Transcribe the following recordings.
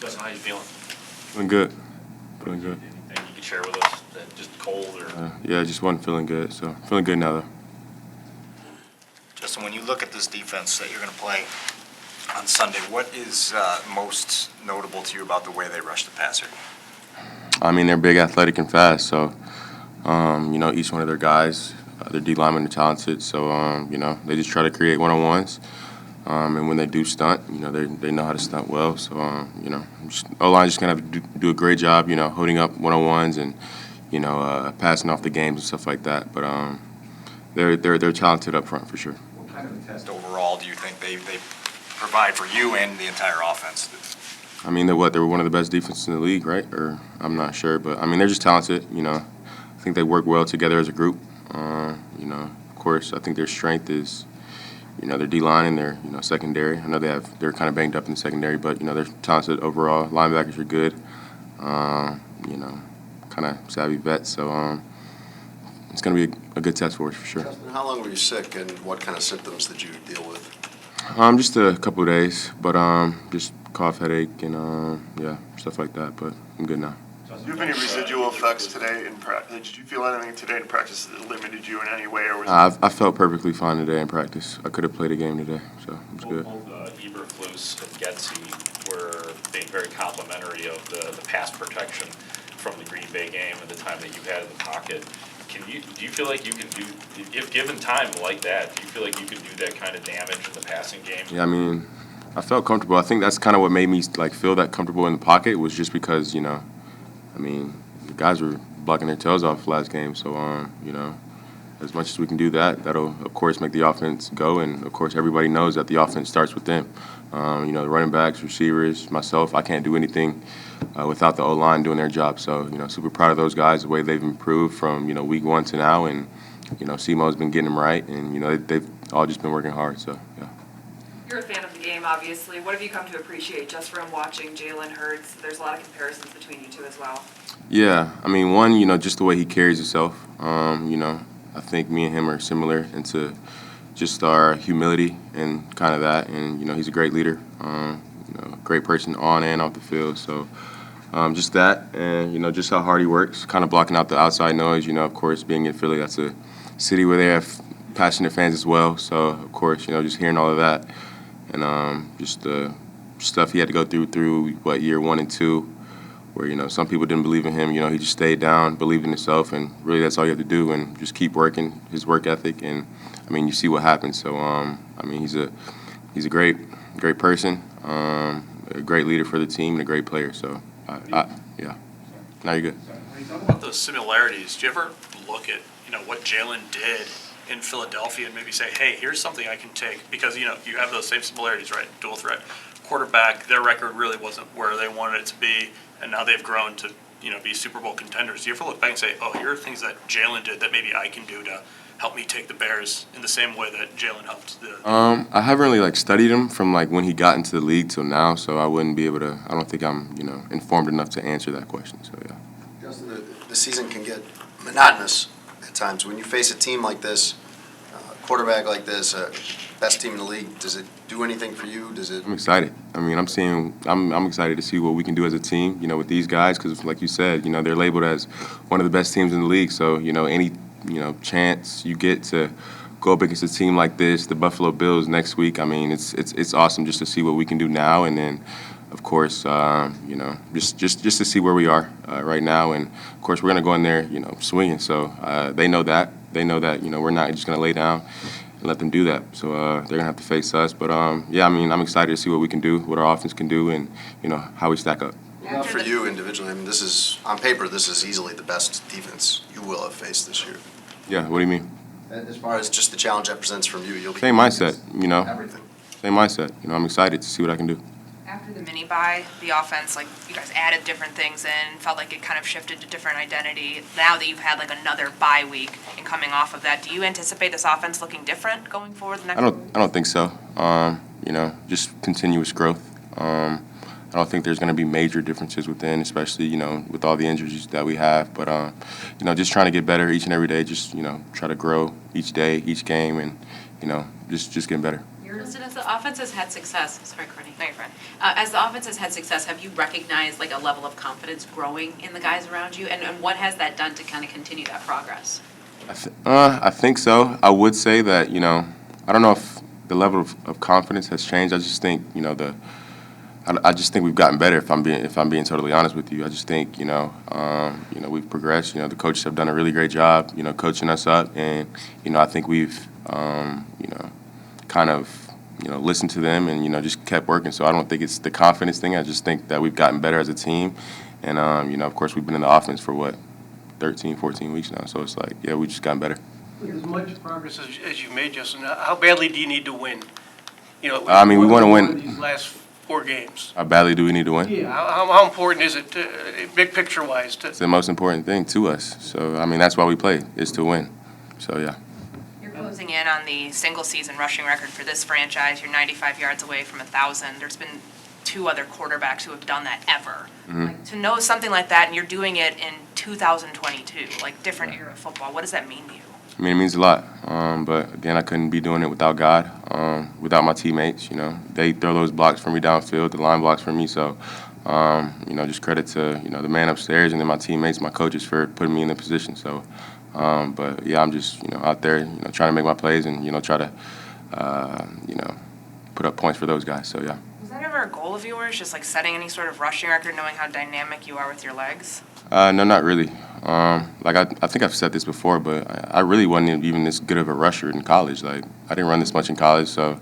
Justin, how you feeling? Feeling good. Feeling good. Anything you could share with us? That just cold or? Yeah, just wasn't feeling good. So feeling good now though. Justin, when you look at this defense that you're going to play on Sunday, what is most notable to you about the way they rush the passer? I mean, they're big, athletic, and fast. So, each one of their guys, their D linemen are talented. So, they just try to create one-on-ones. And when they do stunt, they know how to stunt well. So, O-line just gonna have to do a great job, holding up one-on-ones and, passing off the games and stuff like that. But they're talented up front for sure. What kind of a test overall do you think they provide for you and the entire offense? I mean, they were one of the best defenses in the league, right? Or I'm not sure, but I mean, they're just talented. I think they work well together as a group. Of course, I think their strength is, their D line and their secondary. I know they're kind of banged up in the secondary, but they're talented overall. Linebackers are good. Kind of savvy vets. So it's going to be a good test for us for sure. Justin, how long were you sick, and what kind of symptoms did you deal with? Just a couple of days, but just cough, headache, and stuff like that. But I'm good now. Do you have any residual effects today in practice? Did you feel anything today in practice that limited you in any way, or was I felt perfectly fine today in practice. I could have played a game today, so it was good. Both Eberflus and Getsy were being very complimentary of the pass protection from the Green Bay game and the time that you've had in the pocket. Do you feel like you can do, if given time like that, do you feel like you can do that kind of damage in the passing game? Yeah, I mean, I felt comfortable. I think that's kind of what made me feel that comfortable in the pocket was just because the guys were blocking their tails off last game. So as much as we can do that, that'll of course make the offense go. And of course, everybody knows that the offense starts with them. The running backs, receivers, myself. I can't do anything without the O-line doing their job. So super proud of those guys, the way they've improved from week one to now, and Simo's been getting them right, and they've all just been working hard. So yeah. You're a fan of the game, obviously. What have you come to appreciate just from watching Jalen Hurts? There's a lot of comparisons between you two as well. Yeah, I mean, one, just the way he carries himself. I think me and him are similar into just our humility and kind of that. And he's a great leader, great person on and off the field. So just that, and just how hard he works, kind of blocking out the outside noise. Of course, being in Philly, that's a city where they have passionate fans as well. So of course, just hearing all of that. And just the stuff he had to go through year 1 and 2, where some people didn't believe in him. He just stayed down, believed in himself, and really that's all you have to do, and just keep working his work ethic. And I mean, you see what happens. So he's a great person, a great leader for the team, and a great player. So yeah, now you're good. When you talk about those similarities, do you ever look at what Jalen did in Philadelphia and maybe say, hey, here's something I can take, because you have those same similarities, right? Dual threat quarterback, their record really wasn't where they wanted it to be, and now they've grown to be Super Bowl contenders. Do you ever look back and say, oh, here are things that Jalen did that maybe I can do to help me take the Bears in the same way that Jalen helped the I haven't really studied him from when he got into the league till now, so I wouldn't be able to. I don't think I'm informed enough to answer that question. So yeah. Justin, the season can get monotonous at times. When you face a team like this, quarterback like this, best team in the league, does it do anything for you? Does it? I'm excited. I mean, I'm excited to see what we can do as a team, with these guys, because like you said, they're labeled as one of the best teams in the league. So, any, chance you get to go up against a team like this, the Buffalo Bills next week, I mean, it's awesome just to see what we can do now, and then, of course, just to see where we are right now, and of course we're gonna go in there, swinging. So they know that. They know that we're not just gonna lay down and let them do that. So they're gonna have to face us. But yeah, I mean, I'm excited to see what we can do, what our offense can do, and how we stack up. Well, for you individually, I mean, this is on paper. This is easily the best defense you will have faced this year. Yeah. What do you mean? As far as just the challenge that presents from you, you'll be Same mindset. everything. Same mindset. I'm excited to see what I can do. After the mini bye, the offense, you guys added different things in, felt like it kind of shifted to different identity. Now that you've had another bye week and coming off of that, do you anticipate this offense looking different going forward the next? I don't think so. Just continuous growth. I don't think there's going to be major differences within, especially with all the injuries that we have. But just trying to get better each and every day. Just try to grow each day, each game, and just getting better. You're Listen, as the offense has had success, sorry, Courtney. No, you're fine. As the offense has had success, have you recognized like a level of confidence growing in the guys around you? And what has that done to kind of continue that progress? I think so. I would say that, I don't know if the level of confidence has changed. I just think, I just think we've gotten better. If I'm being totally honest with you, I just think, we've progressed. The coaches have done a really great job, coaching us up, and I think we've, kind of, listened to them and just kept working. So I don't think it's the confidence thing. I just think that we've gotten better as a team, and of course we've been in the offense for what, 13, 14 weeks now. So it's like, yeah, we've just gotten better. With as much progress as you've made, Justin, how badly do you need to win? We want to win. These last 4 games. How badly do we need to win? Yeah, how important is it, big picture-wise? It's the most important thing to us. So, that's why we play, is to win. So, yeah. You're closing in on the single-season rushing record for this franchise. You're 95 yards away from 1,000. There's been 2 other quarterbacks who have done that ever. Like, to know something like that, and you're doing it in 2022, like different era of football, what does that mean to you? It means a lot. But again, I couldn't be doing it without God, without my teammates. They throw those blocks for me downfield, the line blocks for me. So, just credit to the man upstairs and then my teammates, my coaches for putting me in the position. So, but yeah, I'm just out there, trying to make my plays and try to, put up points for those guys. So yeah. Was that ever a goal of yours, just like setting any sort of rushing record, knowing how dynamic you are with your legs? No, not really. I think I've said this before, but I really wasn't even this good of a rusher in college. Like, I didn't run this much in college, so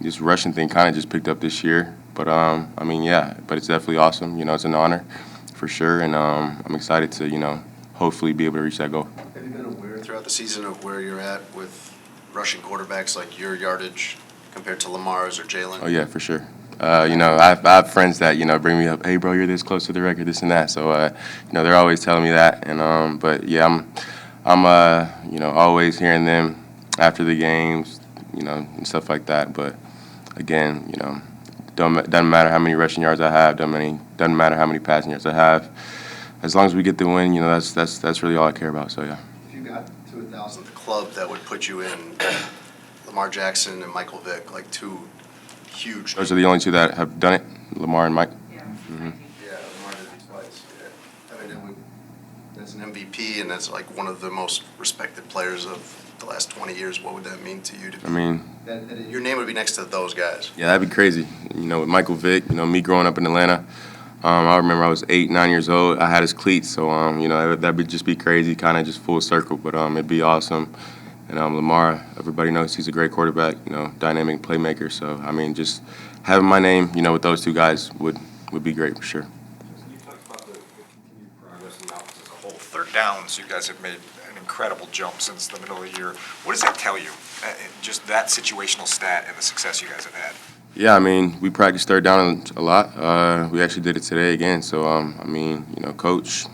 this rushing thing kind of just picked up this year. But yeah, but it's definitely awesome. It's an honor for sure, and I'm excited to hopefully be able to reach that goal. Have you been aware throughout the season of where you're at with rushing quarterbacks, like your yardage compared to Lamar's or Jalen? Oh yeah, for sure. I have friends that bring me up, hey bro, you're this close to the record, this and that. So they're always telling me that, and but yeah, I'm always hearing them after the games, and stuff like that. But again, doesn't matter how many rushing yards I have, doesn't matter how many passing yards I have. As long as we get the win, that's really all I care about. So yeah. If you got to 1,000, the club that would put you in Lamar Jackson and Michael Vick, like 2 huge. Those are the only 2 that have done it, Lamar and Mike. Yeah. Yeah, Lamar did it twice. Yeah. That's an MVP, and that's like one of the most respected players of the last 20 years. What would that mean to you? That your name would be next to those guys. Yeah, that'd be crazy. With Michael Vick, me growing up in Atlanta, I remember I was 8, 9 years old. I had his cleats, so that'd be just be crazy, kind of just full circle. But it'd be awesome. And Lamar, everybody knows he's a great quarterback, dynamic playmaker. So, just having my name, with those 2 guys would be great for sure. You talked about the continued progress in the offense as a whole. 3rd downs, you guys have made an incredible jump since the middle of the year. What does that tell you? Just that situational stat and the success you guys have had. Yeah, we practice 3rd down a lot. We actually did it today again. So, coach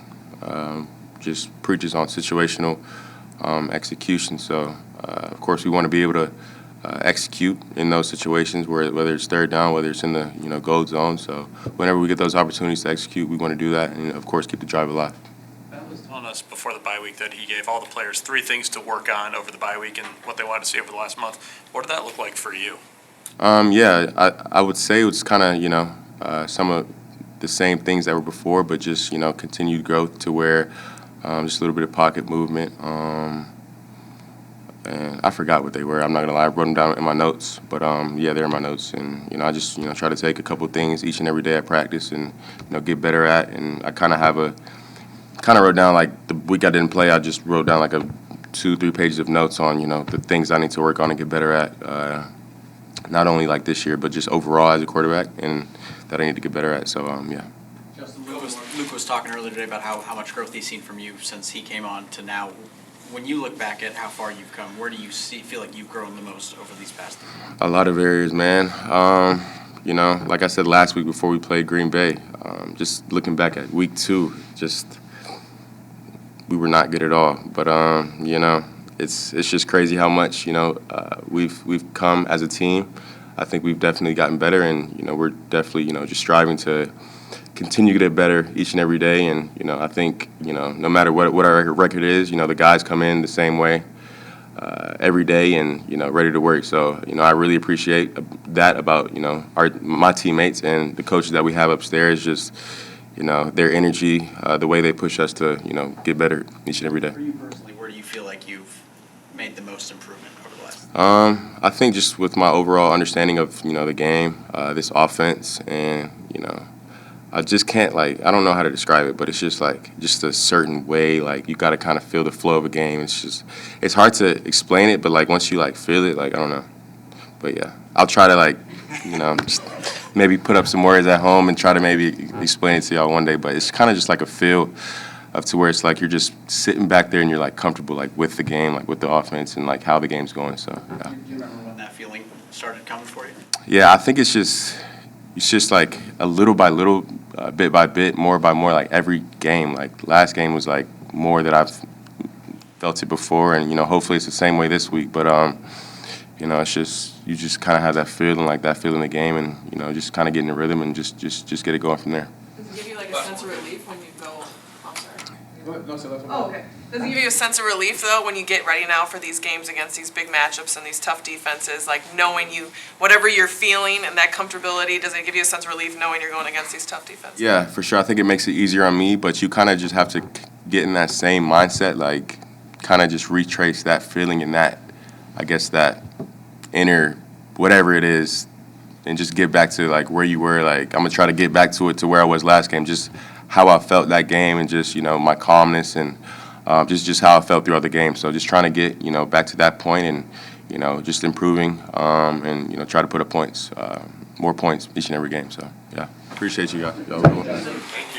just preaches on situational execution. So, of course, we want to be able to execute in those situations, whether it's 3rd down, whether it's in the gold zone. So, whenever we get those opportunities to execute, we want to do that, and of course, keep the drive alive. Ben was telling us before the bye week that he gave all the players 3 things to work on over the bye week and what they wanted to see over the last month. What did that look like for you? Yeah, I would say it was kind of some of the same things that were before, but just continued growth to where. Just a little bit of pocket movement. And I forgot what they were. I'm not going to lie. I wrote them down in my notes. But, yeah, they're in my notes. And, I just, try to take a couple of things each and every day at practice and, get better at. And I kind of wrote down, like, the week I didn't play, I just wrote down, like, 2-3 pages of notes on, the things I need to work on and get better at. Not only, like, this year, but just overall as a quarterback and that I need to get better at. So, yeah. Luke was talking earlier today about how much growth he's seen from you since he came on to now. When you look back at how far you've come, where do you feel like you've grown the most over these past 3 months? A lot of areas, man. Like I said last week before we played Green Bay, just looking back at week 2, we were not good at all. But, it's just crazy how much, we've come as a team. I think we've definitely gotten better, and, we're definitely, just striving to continue to get better each and every day. And, I think, no matter what our record is, the guys come in the same way. every day and, ready to work. So, I really appreciate that about, my teammates and the coaches that we have upstairs, just, their energy, the way they push us to, get better each and every day. For you personally, where do you feel like you've made the most improvement over the last? I think just with my overall understanding of, the game, this offense, and, I just can't, I don't know how to describe it, but it's just just a certain way, you got to kind of feel the flow of a game. It's hard to explain it, but once you feel it, I don't know. But yeah, I'll try to just maybe put up some words at home and try to maybe explain it to y'all one day. But it's kind of just a feel of to where it's you're just sitting back there and you're comfortable with the game, with the offense and how the game's going. So yeah. Do you remember when that feeling started coming for you? Yeah, I think it's just a little by little, bit by bit, more by more, every game. Last game was more that I've felt it before, and hopefully it's the same way this week. But it's just you just kind of have that feeling, that feeling the game, and just kind of get in the rhythm and just get it going from there. Does it give you a sense of relief when you go? I'm sorry. No, so that's Oh, okay. Does it give you a sense of relief though when you get ready now for these games against these big matchups and these tough defenses, knowing whatever you're feeling and that comfortability, does it give you a sense of relief knowing you're going against these tough defenses? Yeah, for sure. I think it makes it easier on me, but you kind of just have to get in that same mindset, kind of just retrace that feeling and that, I guess, that inner whatever it is, and just get back to where you were. I'm gonna try to get back to it to where I was last game, just how I felt that game, and just my calmness and just how I felt throughout the game. So just trying to get back to that point and just improving and try to put up points, more points each and every game. So yeah, appreciate you guys. Y'all.